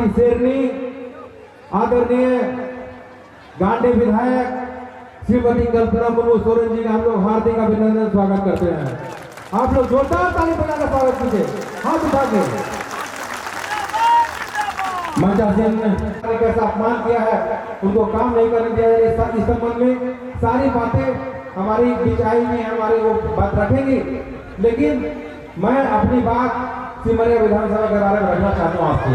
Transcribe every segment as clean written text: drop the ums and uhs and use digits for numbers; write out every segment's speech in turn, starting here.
की शेरनी आदरणीय गांधी विधायक श्रीमती कल्पना मुर्मू सोरेन जी का हम लोग हार्दिक अभिनंदन स्वागत करते हैं। आप लोग जोरदार ताली बजाकर स्वागत कीजिए, हाथ उठा के। मंचासीन ने कैसा अपमान किया है, उनको काम नहीं करने दिया है। इस संबंध में सारी बातें हमारी बिचाई में हमारी वो बात रखेंगी, लेकिन मैं अपनी बात सिमरिया विधानसभा के बारे में रखना चाहता हूँ आपसे।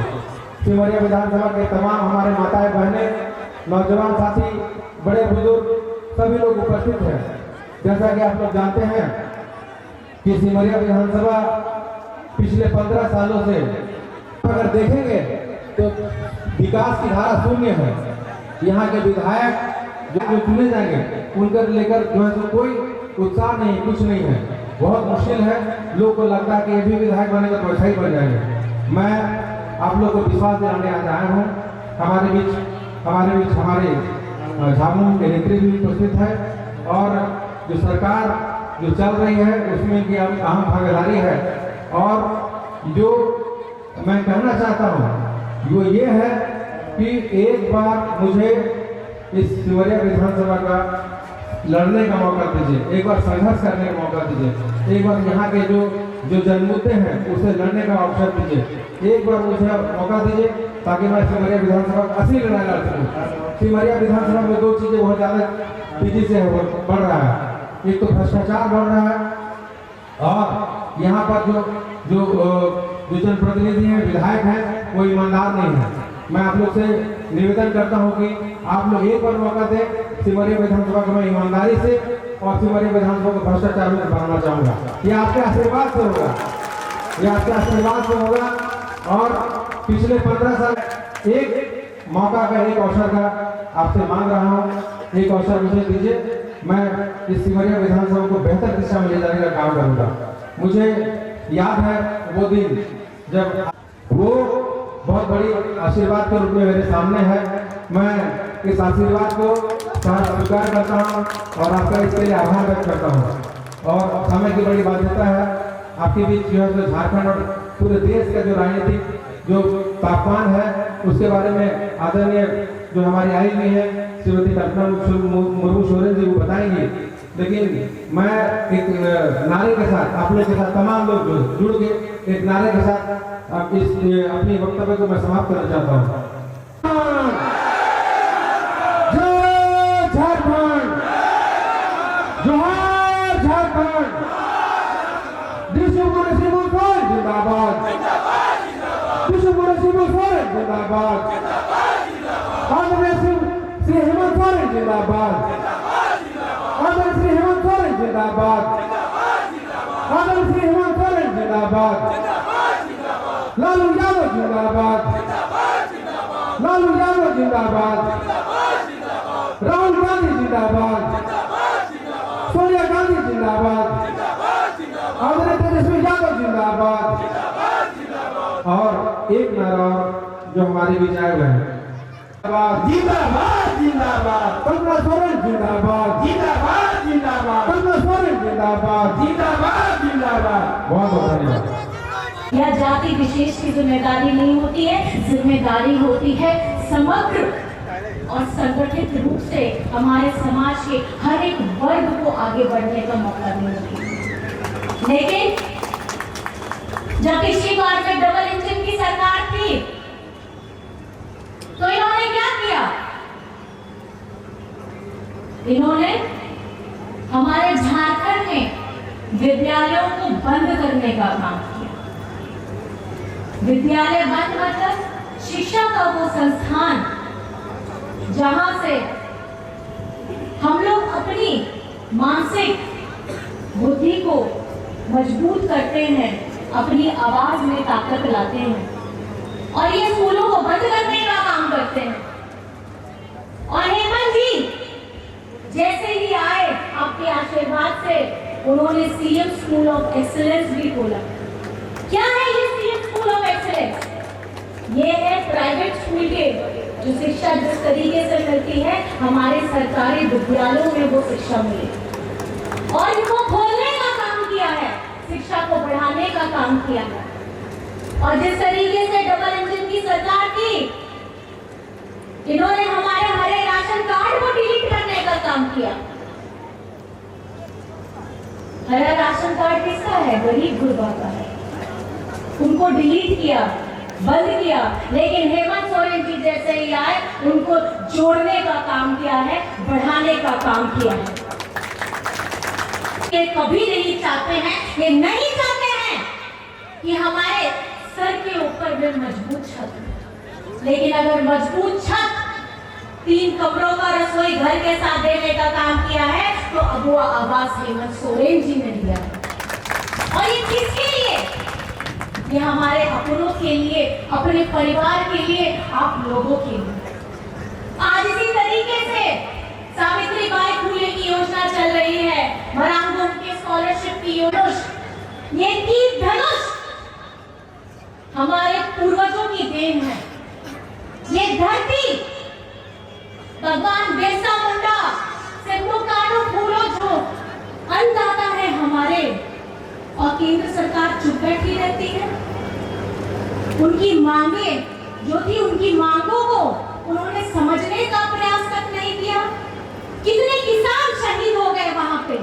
सिमरिया विधानसभा के तमाम हमारे माताएं बहनें, नौजवान साथी, बड़े बुजुर्ग सभी लोग उपस्थित हैं। जैसा कि आप लोग जानते हैं कि सिमरिया विधानसभा पिछले 15 सालों से अगर देखेंगे तो विकास की धारा शून्य है। यहाँ के विधायक जो चुने जाएंगे उनकर लेकर जो है तो कोई उत्साह नहीं, कुछ नहीं है, बहुत मुश्किल है। लोग को लगता है कि ये भी विधायक बनेगा तो ऐसा ही बन जाएंगे। मैं आप लोग को विश्वास दिलाने आज आया हूँ। हमारे बीच हमारे झामुमो के नेत्री भी उपस्थित है और जो सरकार जो चल रही है उसमें की अहम भागीदारी है। और जो मैं कहना चाहता हूँ वो ये है कि एक बार मुझे इस सिमरिया विधानसभा का लड़ने का मौका दीजिए, एक बार संघर्ष करने का मौका दीजिए, एक बार यहाँ के जो जनमुद्दे हैं उसे लड़ने का अवसर दीजिए, एक बार मुझे मौका दीजिए ताकि मैं सिमरिया विधानसभा का असली लड़ाई लड़ सकूँ। सिमरिया विधानसभा में दो चीजें बहुत ज्यादा तेजी से बढ़ रहा है। एक तो भ्रष्टाचार बढ़ रहा है और यहाँ पर जो जनप्रतिनिधि हैं, विधायक हैं, वो ईमानदार नहीं है। मैं आप लोग से निवेदन करता हूं कि आप लोग एक बार मौका दें। सिमरिया विधानसभा को मैं ईमानदारी से और सिमरिया विधानसभा को भ्रष्टाचार में बनाना चाहूंगा। ये आपके आशीर्वाद से होगा, ये आपके आशीर्वाद से होगा। और पिछले 15 साल एक मौका का, एक अवसर का आपसे मांग रहा हूँ, एक अवसर मुझे दीजिए। मैं इस सिमरिया विधानसभा को बेहतर दिशा में ले जाने का काम करूंगा। मुझे याद है वो दिन जब वो बहुत बड़ी आशीर्वाद के रूप में मेरे सामने है। मैं इस आशीर्वाद को स्वीकार करता हूँ और आपका इसके लिए आभार व्यक्त करता हूँ। और समय की बड़ी बाध्यता है, आपके बीच जो है तो झारखंड और पूरे देश का जो राजनीतिक जो तापमान है उसके बारे में आदरणीय जो हमारी आई हुई है श्रीमती कल्पना मुर्मू सोरेन जी वो बताएंगे। लेकिन मैं एक नारे के साथ, आप लोग के साथ, तमाम लोग जुड़ के एक नारे के साथ इस अपनी वक्तव्य को मैं समाप्त करना चाहता हूँ। जय झारखंड, जोहार झारखंड, विश्वगुरु शिबू सोरेन जिंदाबाद, विश्वगुरु शिबू सोरेन जिंदाबाद, आदरणीय श्री हेमंत सोरेन जिंदाबाद, आदरणीय श्री हेमंत सोरेन जिंदाबाद, आदरणीय श्री हेमंत सोरेन जिंदाबाद, लालू यादव जिंदाबाद, लालू यादव जिंदाबाद, राहुल गांधी जिंदाबाद, सोनिया गांधी जिंदाबाद, आदरणीय तेजस्वी यादव जिंदाबाद। और एक नारा जो हमारे बीच आए हुए हैं, जिंदाबाद जिंदाबाद, कल्पना सोरेन जिंदाबाद, जिंदाबाद जिंदाबाद, कल्पना सोरेन जिंदाबाद, जिंदाबाद जिंदाबाद। बहुत बहुत धन्यवाद। या जाति विशेष की जिम्मेदारी नहीं होती है, जिम्मेदारी होती है समग्र और संगठित रूप से हमारे समाज के हर एक वर्ग को आगे बढ़ने का मौका मिलता है। लेकिन जब पिछली बार में डबल इंजन की सरकार थी तो इन्होंने क्या किया? इन्होंने हमारे झारखंड में विद्यालयों को बंद करने का काम किया। विद्यालय बंद मतलब शिक्षा का वो संस्थान जहां से हम लोग अपनी मानसिक बुद्धि को मजबूत करते हैं, अपनी आवाज में ताकत लाते हैं और ये स्कूलों को बंद करने का काम करते हैं। और हेमंत जी जैसे ही आए, आपके आशीर्वाद से उन्होंने सीएम स्कूल ऑफ एक्सीलेंस भी खोला। क्या है ये सीएम स्कूल ऑफ एक्सीलेंस? ये है प्राइवेट स्कूल के जो शिक्षा जिस तरीके से मिलती है हमारे सरकारी विद्यालयों में वो शिक्षा मिले और इनको खोलने का काम किया है, शिक्षा को बढ़ाने का काम किया है। और जिस तरीके से डबल इंजन की सरकार थी, इन्होंने हमारे हरे राशन कार्ड को डिलीट करने का काम किया। हरा राशन कार्ड किसका है? गरीब गुरबा का है। उनको डिलीट किया, बंद किया, लेकिन हेमंत सोरेन जी जैसे ही आए उनको जोड़ने का काम किया है, बढ़ाने का काम किया है। ये कभी नहीं चाहते हैं, ये नहीं चाहते हैं कि हमारे सर के ऊपर में मजबूत छत, लेकिन अगर मजबूत छत 3 कमरों का रसोई घर के साथ देने का काम किया है तो अब वो आवाज हेमंत सोरेन जी ने दिया है। और ये किसके लिए? ये हमारे अपनों के लिए, अपने परिवार के लिए, आप लोगों के लिए। आज इसी तरीके से सावित्री बाई फुले की योजना चल रही है, मरांगों के स्कॉलरशिप की योजना, ये तीर धनुष हमारे पूर्वजों की देन है। ये धरती भगवान बिरसा मुंडा से पुकारो फूलो जो अन्नदाता है हमारे, और केंद्र सरकार चुप बैठी रहती है। उनकी मांगे जो थी, उनकी मांगों को उन्होंने समझने का प्रयास तक नहीं किया। कितने किसान शहीद हो गए वहां पे।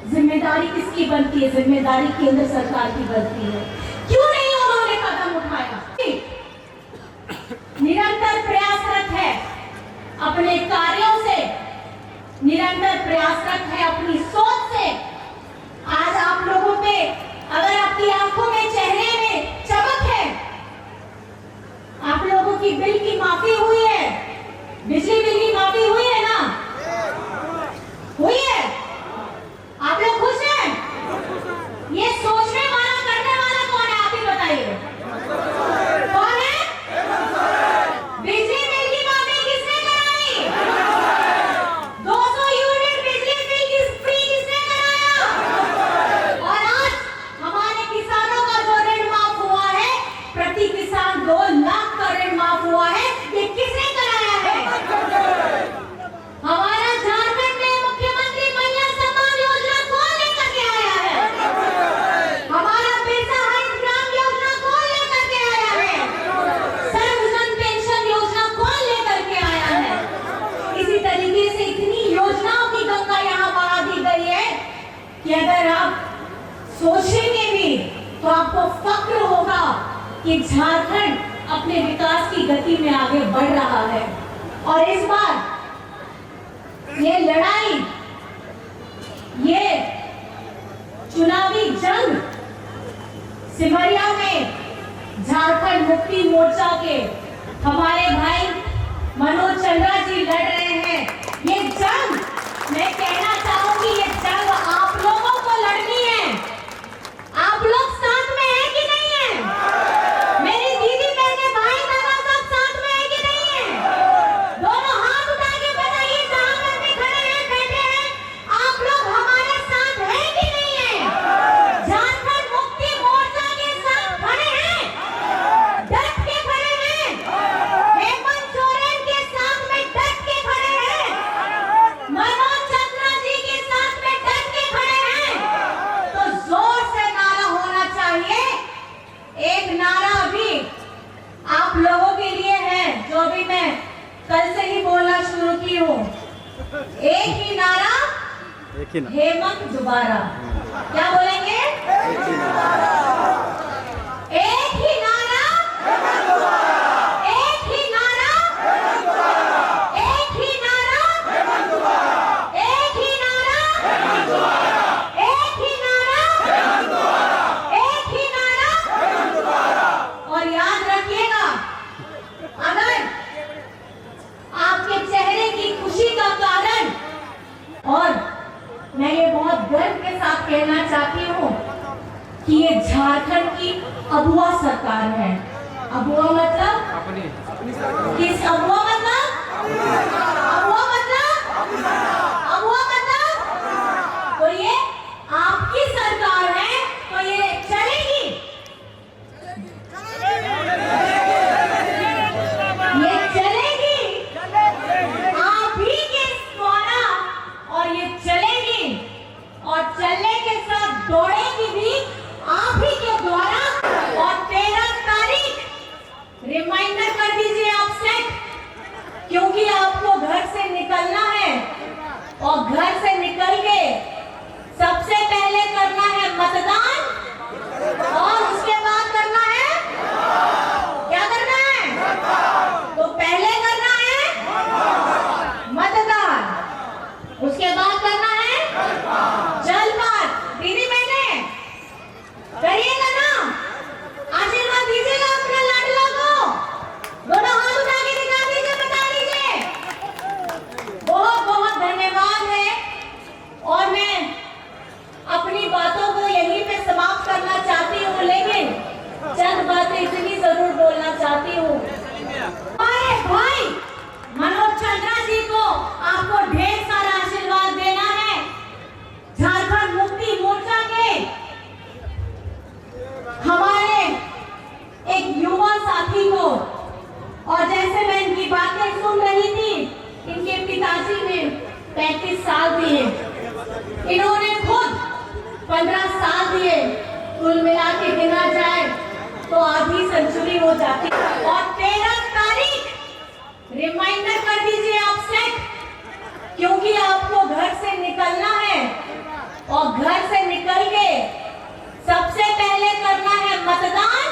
जिम्मेदारी किसकी बनती है? जिम्मेदारी केंद्र सरकार की बनती है। क्यों नहीं उन्होंने कदम उठाया? निरंतर प्रयासरत है अपने कार्यों से, निरंतर प्रयासरत है अपनी सोच से। आज आप लोगों पे अगर आपकी आंखों में, चेहरे में चमक है, आप लोगों की बिल की माफी हुई है, बिजली बिल की माफी हुई है ना? हुई है? आप लोग खुश हैं? ये सोचने वाला, करने वाला कौन है? आप ही बताइए, कौन है? बिजली बिल की माफी किसने कराई? 200 यूनिट बिजली बिल की फ्री किसने कराया? और आज हमारे किसानों का जो ऋण माफ हुआ है, प्रति किसान 2 लाख का ऋण माफ हुआ है, ये किसने कराया है? हमारा झारखंड में मुख्यमंत्री कन्या सम्मान योजना कौन लेकर के आया है? हमारा बिरसा हरित ग्राम योजना कौन लेकर के आया है? सर्वजन पेंशन योजना कौन लेकर के आया है? इसी तरीके से इतनी योजनाओं की गंगा यहाँ बहा दी गई है कि अगर आप सोचेंगे भी तो आपको फक्र होगा कि झारखंड अपने विकास की गति में आगे बढ़ रहा है। और इस बार ये लड़ाई, ये चुनावी जंग सिमरिया में झारखंड मुक्ति मोर्चा के हमारे भाई मनोज चंद्रा जी लड़ रहे हैं। ये जंग, मैं कहना चाहूंगी, ये जंग आप लोगों को लड़नी है। आप लोग साथ में हैं कि नहीं है? मेरी दीदी बहने, भाई दादा सब साथ में है कि नहीं है? दोनों हाथ उठा के बताइए, जहां पर भी खड़े हैं, बैठे हैं, आप लोग हमारे साथ हैं कि नहीं है? झारखंड मुक्ति मोर्चा के साथ खड़े हैं, डट के खड़े हैं, हेमंत सोरेन के साथ में डट के खड़े हैं, मनोज चंद्रा जी के साथ में डट के खड़े हैं। तो जोर से नारा होना चाहिए। एक नारा अभी आप लोगों के लिए है, जो भी मैं कल से ही बोलना शुरू की हूँ। एक ही नारा, हेमंत दोबारा। क्या बोलेंगे? एक ही नारा, एक ही नारा, एक ही नारा, एक ही नारा, एक ही नारा। और याद रखिएगा, अगर आपके चेहरे की खुशी का कारण, और मैं ये बहुत गर्व के साथ कहना चाहती हूँ कि ये झारखंड की अगुआ सरकार है। अगुआ मतलब किस? अगुआ मतलब, अगुआ मतलब, अगुआ मतलब, तो ये आपकी सरकार है, तो ये चलेगी, ये चलेगी आप ही के द्वारा, और ये चलेगी, और चलने के साथ दौड़ेगी भी आप ही के द्वारा। और और घर से निकल के सबसे पहले करना है मतदान और उसके बाद करना है क्या करना है? तो पहले करना है मतदान, उसके बाद करना है जलपान। दीदी बहने करिएगा ना, आशीर्वाद दीजिएगा अपने लाडला को, दोनों हाथ उठा के दिखा दीजिए, बता दीजिए। बहुत बहुत धन्यवाद है और मैं अपनी बातों को यहीं पे समाप्त करना चाहती हूँ, लेकिन चंद बातें इतनी जरूर बोलना चाहती हूँ। हमारे भाई मनोज चंद्रा जी को आपको ढेर सारा आशीर्वाद देना है। झारखंड मुक्ति मोर्चा के हमारे एक युवा साथी को, और जैसे मैं इनकी बातें सुन रही थी, इनके पिताजी ने 35 साल दिए, इन्होंने खुद 15 साल दिए, कुल मिला के गिना जाए तो आधी सेंचुरी हो जाती। और 13 तारीख रिमाइंडर कर दीजिए आप सेट, क्योंकि आपको घर से निकलना है और घर से निकल के सबसे पहले करना है मतदान